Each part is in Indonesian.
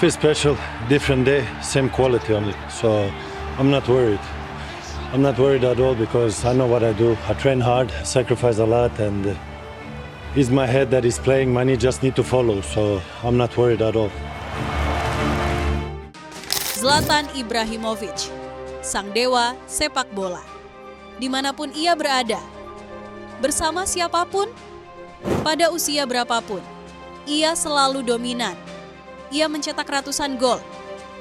feel special, different day, same quality only. So I'm not worried. I'm not worried at all because I know what I do. I train hard, sacrifice a lot, and it's my head that is playing. My knee just need to follow. So I'm not worried at all. Zlatan Ibrahimovic, sang dewa sepak bola. Dimanapun ia berada, bersama siapapun, pada usia berapapun, ia selalu dominan. Ia mencetak ratusan gol,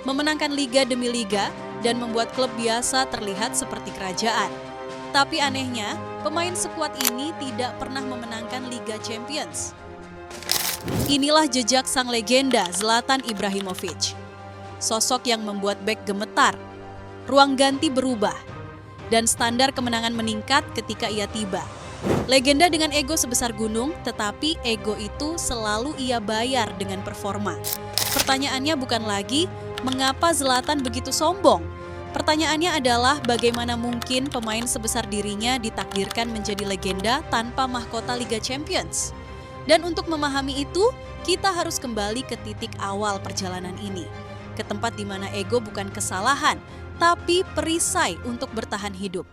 memenangkan liga demi liga, dan membuat klub biasa terlihat seperti kerajaan. Tapi anehnya, pemain sekuat ini tidak pernah memenangkan Liga Champions. Inilah jejak sang legenda Zlatan Ibrahimovic. Sosok yang membuat bek gemetar, ruang ganti berubah, dan standar kemenangan meningkat ketika ia tiba. Legenda dengan ego sebesar gunung, tetapi ego itu selalu ia bayar dengan performa. Pertanyaannya bukan lagi, mengapa Zlatan begitu sombong? Pertanyaannya adalah bagaimana mungkin pemain sebesar dirinya ditakdirkan menjadi legenda tanpa mahkota Liga Champions? Dan untuk memahami itu, kita harus kembali ke titik awal perjalanan ini. Ke tempat di mana ego bukan kesalahan, tapi perisai untuk bertahan hidup.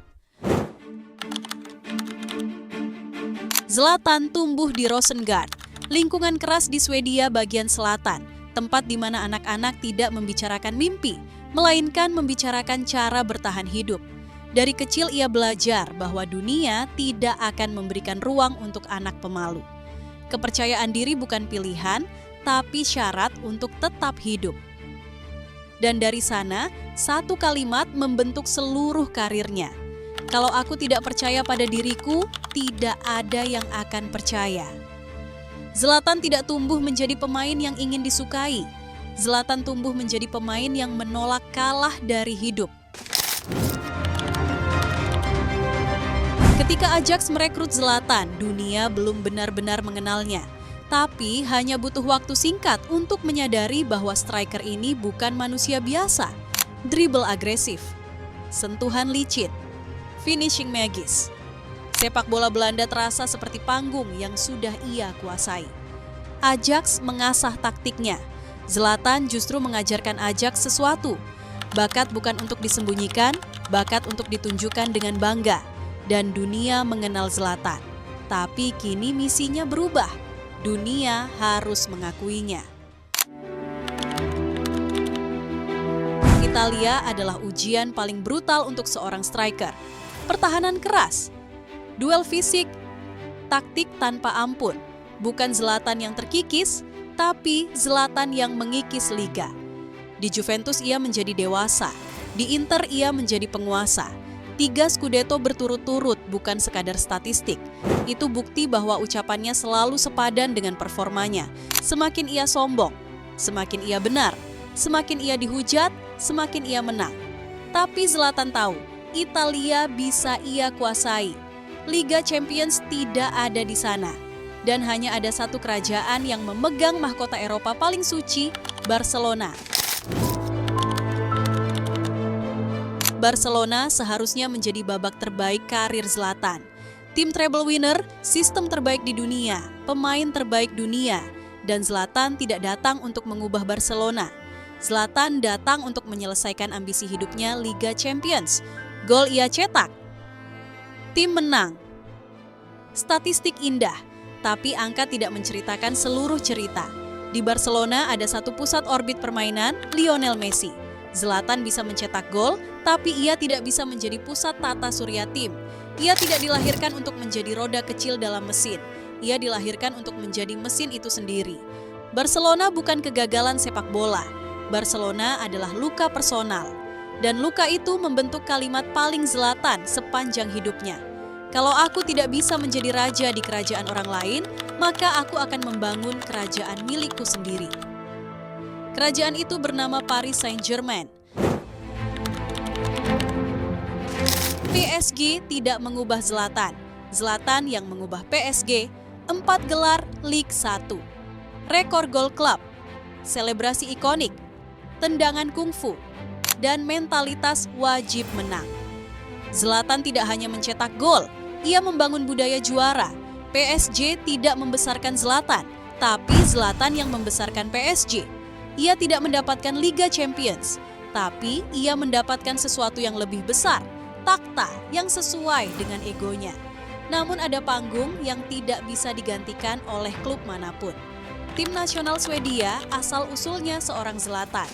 Zlatan tumbuh di Rosengard, lingkungan keras di Swedia bagian selatan, tempat di mana anak-anak tidak membicarakan mimpi, melainkan membicarakan cara bertahan hidup. Dari kecil ia belajar bahwa dunia tidak akan memberikan ruang untuk anak pemalu. Kepercayaan diri bukan pilihan, tapi syarat untuk tetap hidup. Dan dari sana, satu kalimat membentuk seluruh karirnya. Kalau aku tidak percaya pada diriku, tidak ada yang akan percaya. Zlatan tidak tumbuh menjadi pemain yang ingin disukai. Zlatan tumbuh menjadi pemain yang menolak kalah dari hidup. Ketika Ajax merekrut Zlatan, dunia belum benar-benar mengenalnya. Tapi hanya butuh waktu singkat untuk menyadari bahwa striker ini bukan manusia biasa. Dribble agresif, sentuhan licin, finishing magis. Sepak bola Belanda terasa seperti panggung yang sudah ia kuasai. Ajax mengasah taktiknya. Zlatan justru mengajarkan Ajax sesuatu. Bakat bukan untuk disembunyikan, bakat untuk ditunjukkan dengan bangga. Dan dunia mengenal Zlatan. Tapi kini misinya berubah. Dunia harus mengakuinya. Italia adalah ujian paling brutal untuk seorang striker. Pertahanan keras, duel fisik, taktik tanpa ampun. Bukan Zlatan yang terkikis, tapi Zlatan yang mengikis liga. Di Juventus ia menjadi dewasa, di Inter ia menjadi penguasa. 3 Scudetto berturut-turut bukan sekadar statistik. Itu bukti bahwa ucapannya selalu sepadan dengan performanya. Semakin ia sombong, semakin ia benar. Semakin ia dihujat, semakin ia menang. Tapi Zlatan tahu, Italia bisa ia kuasai. Liga Champions tidak ada di sana. Dan hanya ada satu kerajaan yang memegang mahkota Eropa paling suci, Barcelona. Barcelona seharusnya menjadi babak terbaik karir Zlatan. Tim treble winner, sistem terbaik di dunia, pemain terbaik dunia. Dan Zlatan tidak datang untuk mengubah Barcelona. Zlatan datang untuk menyelesaikan ambisi hidupnya Liga Champions. Gol ia cetak. Tim menang. Statistik indah, tapi angka tidak menceritakan seluruh cerita. Di Barcelona ada satu pusat orbit permainan, Lionel Messi. Zlatan bisa mencetak gol, tapi ia tidak bisa menjadi pusat tata surya tim. Ia tidak dilahirkan untuk menjadi roda kecil dalam mesin. Ia dilahirkan untuk menjadi mesin itu sendiri. Barcelona bukan kegagalan sepak bola. Barcelona adalah luka personal. Dan luka itu membentuk kalimat paling Zlatan sepanjang hidupnya. Kalau aku tidak bisa menjadi raja di kerajaan orang lain, maka aku akan membangun kerajaan milikku sendiri. Kerajaan itu bernama Paris Saint-Germain. PSG tidak mengubah Zlatan. Zlatan yang mengubah PSG, 4 gelar Ligue 1. Rekor gol klub, selebrasi ikonik, tendangan kungfu, dan mentalitas wajib menang. Zlatan tidak hanya mencetak gol, ia membangun budaya juara. PSG tidak membesarkan Zlatan, tapi Zlatan yang membesarkan PSG. Ia tidak mendapatkan Liga Champions, tapi ia mendapatkan sesuatu yang lebih besar, takhta yang sesuai dengan egonya. Namun ada panggung yang tidak bisa digantikan oleh klub manapun. Tim nasional Swedia asal-usulnya seorang Zlatan.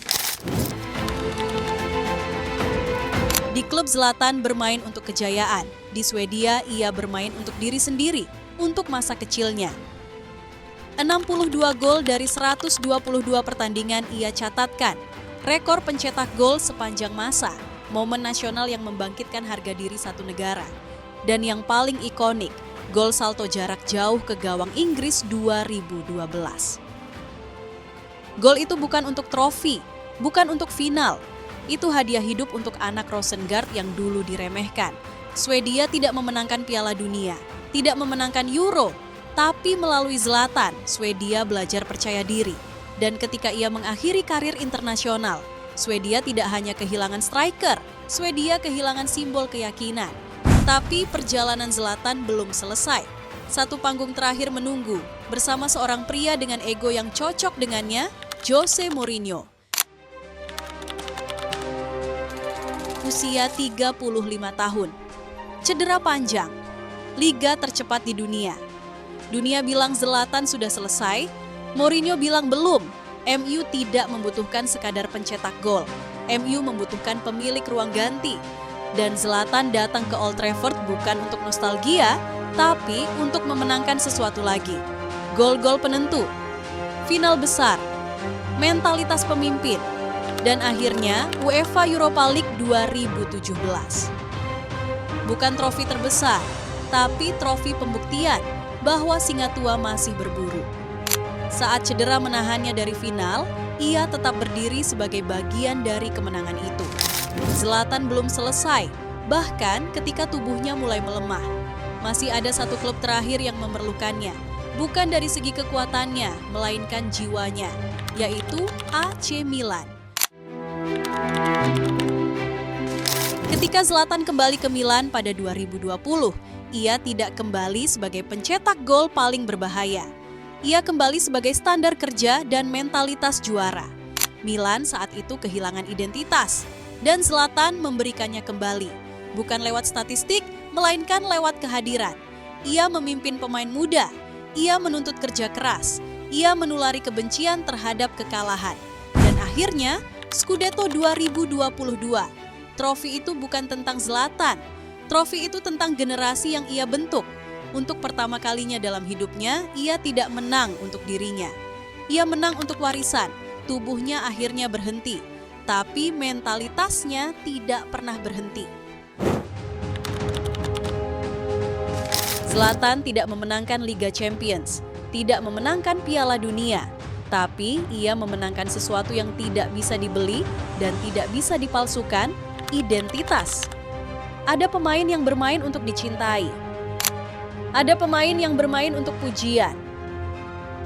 Di klub Zlatan bermain untuk kejayaan, di Swedia ia bermain untuk diri sendiri, untuk masa kecilnya. 62 gol dari 122 pertandingan ia catatkan, rekor pencetak gol sepanjang masa, momen nasional yang membangkitkan harga diri satu negara. Dan yang paling ikonik, gol salto jarak jauh ke gawang Inggris 2012. Gol itu bukan untuk trofi, bukan untuk final. Itu hadiah hidup untuk anak Rosengard yang dulu diremehkan. Swedia tidak memenangkan Piala Dunia, tidak memenangkan Euro, tapi melalui Zlatan, Swedia belajar percaya diri. Dan ketika ia mengakhiri karir internasional, Swedia tidak hanya kehilangan striker, Swedia kehilangan simbol keyakinan. Tapi perjalanan Zlatan belum selesai. Satu panggung terakhir menunggu, bersama seorang pria dengan ego yang cocok dengannya, Jose Mourinho. Usia 35 tahun. Cedera panjang. Liga tercepat di dunia. Dunia bilang Zlatan sudah selesai, Mourinho bilang belum. MU tidak membutuhkan sekadar pencetak gol. MU membutuhkan pemilik ruang ganti. Dan Zlatan datang ke Old Trafford bukan untuk nostalgia, tapi untuk memenangkan sesuatu lagi. Gol-gol penentu, final besar, mentalitas pemimpin, dan akhirnya UEFA Europa League 2017. Bukan trofi terbesar, tapi trofi pembuktian bahwa singa tua masih berburu. Saat cedera menahannya dari final, ia tetap berdiri sebagai bagian dari kemenangan itu. Zlatan belum selesai, bahkan ketika tubuhnya mulai melemah. Masih ada satu klub terakhir yang memerlukannya, bukan dari segi kekuatannya, melainkan jiwanya, yaitu AC Milan. Ketika Zlatan kembali ke Milan pada 2020, ia tidak kembali sebagai pencetak gol paling berbahaya. Ia kembali sebagai standar kerja dan mentalitas juara. Milan saat itu kehilangan identitas, dan Zlatan memberikannya kembali. Bukan lewat statistik, melainkan lewat kehadiran. Ia memimpin pemain muda, ia menuntut kerja keras, ia menulari kebencian terhadap kekalahan. Dan akhirnya, Scudetto 2022. Trofi itu bukan tentang Zlatan. Trofi itu tentang generasi yang ia bentuk. Untuk pertama kalinya dalam hidupnya, ia tidak menang untuk dirinya. Ia menang untuk warisan. Tubuhnya akhirnya berhenti. Tapi mentalitasnya tidak pernah berhenti. Zlatan tidak memenangkan Liga Champions, tidak memenangkan Piala Dunia. Tapi ia memenangkan sesuatu yang tidak bisa dibeli dan tidak bisa dipalsukan, identitas. Ada pemain yang bermain untuk dicintai. Ada pemain yang bermain untuk pujian.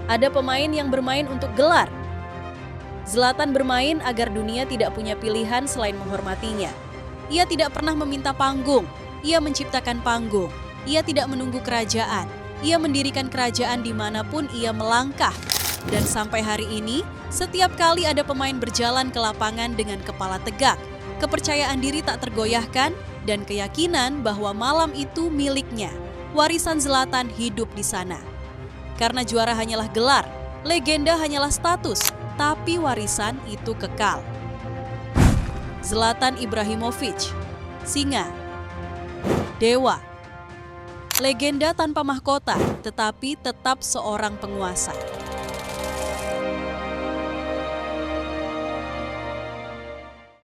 Ada pemain yang bermain untuk gelar. Zlatan bermain agar dunia tidak punya pilihan selain menghormatinya. Ia tidak pernah meminta panggung, ia menciptakan panggung. Ia tidak menunggu kerajaan, ia mendirikan kerajaan dimanapun ia melangkah. Dan sampai hari ini, setiap kali ada pemain berjalan ke lapangan dengan kepala tegak, kepercayaan diri tak tergoyahkan, dan keyakinan bahwa malam itu miliknya. Warisan Zlatan hidup di sana. Karena juara hanyalah gelar, legenda hanyalah status, tapi warisan itu kekal. Zlatan Ibrahimovic, singa, dewa, legenda tanpa mahkota, tetapi tetap seorang penguasa.